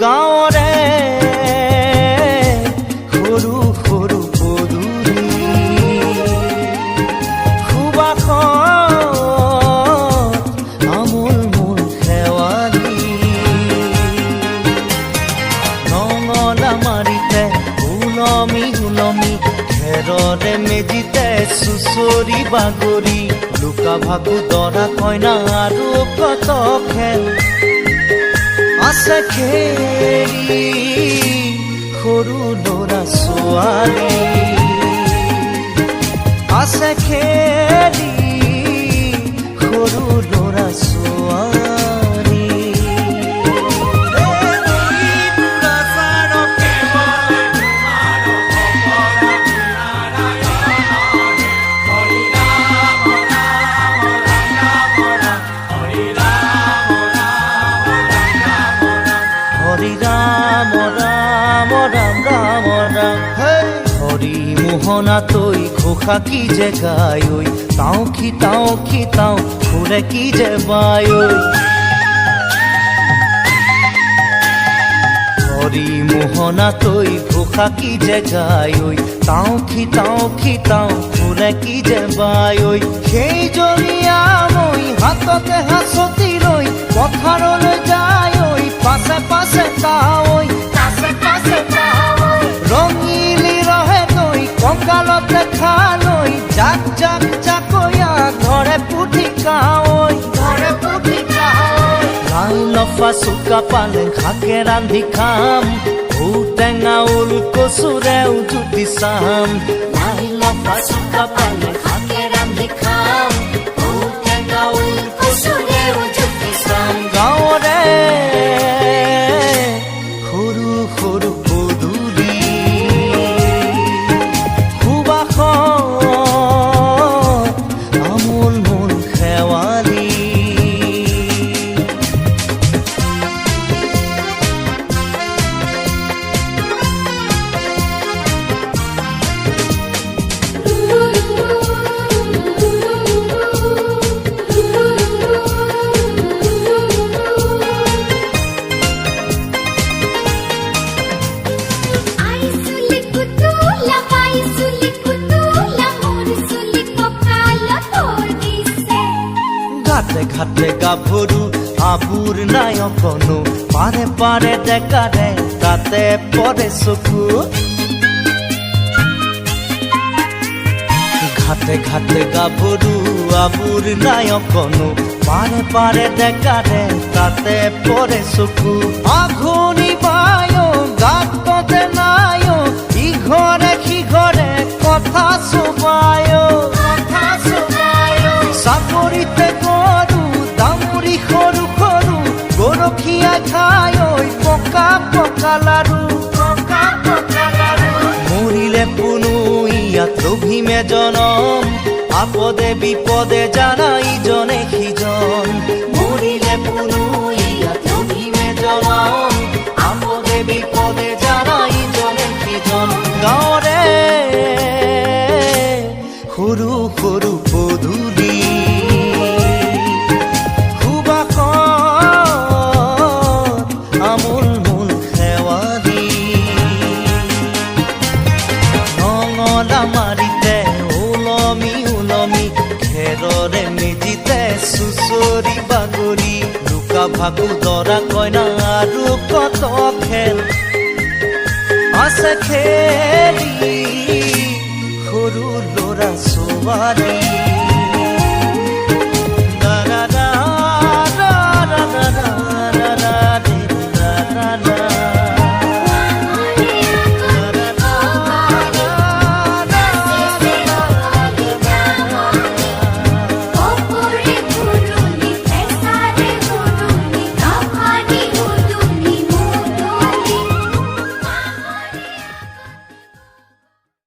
গাঁৱৰে সৰু সৰু পদূলি সুবাসত আমোল মোল শেৱালি নঙলা মাৰিতে উলমি উলমি খেৰৰে মেজিতে চুচৰি বাগৰি লুকা ভাগু দৰা কইনা আৰু কত খেল আছে খেলি সৰু ল'ৰা ছোৱালী আছে খেলি সৰু ল'ৰা ছোৱালী হৰি ৰাম ৰাম ৰাম ৰাম ৰাম হৰি মোহনা তৈ ঘোষা কি যে গায় ঐ তাও খিতাও ফুলে কি যে বায় ঐ হৰি মোহনা তৈ ঘোষা কি যে গায় ঐ তাও খিতাও ফুলে কি যে বায় ঐ সেইজনীয়া মই হাততে হাঁচতি লৈ পথাৰলৈ যায় ঐ পাছে পাছে তাৱৈ ৰঙিলি ৰহে তৈ কঁকালতে খালৈ জাক জাকৈয়া ঘৰে পুঠি কাৱৈ লাই লফা চুকা পালেং শাকে ৰান্ধি খাম ঔটেঙা ওল কচুৰেও জুতি চাম লাই লফা চুকা পালেং শাকে ৰান্ধি খাম ঔটেঙা ওল কচুৰেও জুতি চাম গাঁৱৰে সৰু সৰু পদূলি সুবাসত আমোল মোল শেৱালি ঘাটে ঘাটে গাভৰু আবুৰ নাই অকণো পাৰে পাৰে ডেকাৰে তাতে পৰে চকু ঘাটে ঘাটে গাভৰু আবুৰ নাই অকণো পাৰে পাৰে ডেকাৰে তাতে পৰে চকু আঘোণি বায় গাততে নাই ইঘৰে সিঘৰে কথা চুবায় চাপৰিতে গৰু দামুৰি সৰু সৰু গৰখীয়া খাই ঐ পকা পকা লাৰু মৰিলে পুনু ইয়াত লভিমে জনম আপদে বিপদে জানা ইজনে সিজন মৰিলে পুনু ইয়াত লভিমে জনম আপদে বিপদে জানা ইজনে সিজন গাঁৱৰে সৰু সৰু পদূলি আমোল মোল শেৱালি নঙলা মাৰিতে ওলমি ওলমি খেৰৰে মেজিতে চুচৰি বাগৰি লুকা ভাগু দৰা কইনা আৰু কত খেল আছে খেলি সৰু ল'ৰা ছোৱালী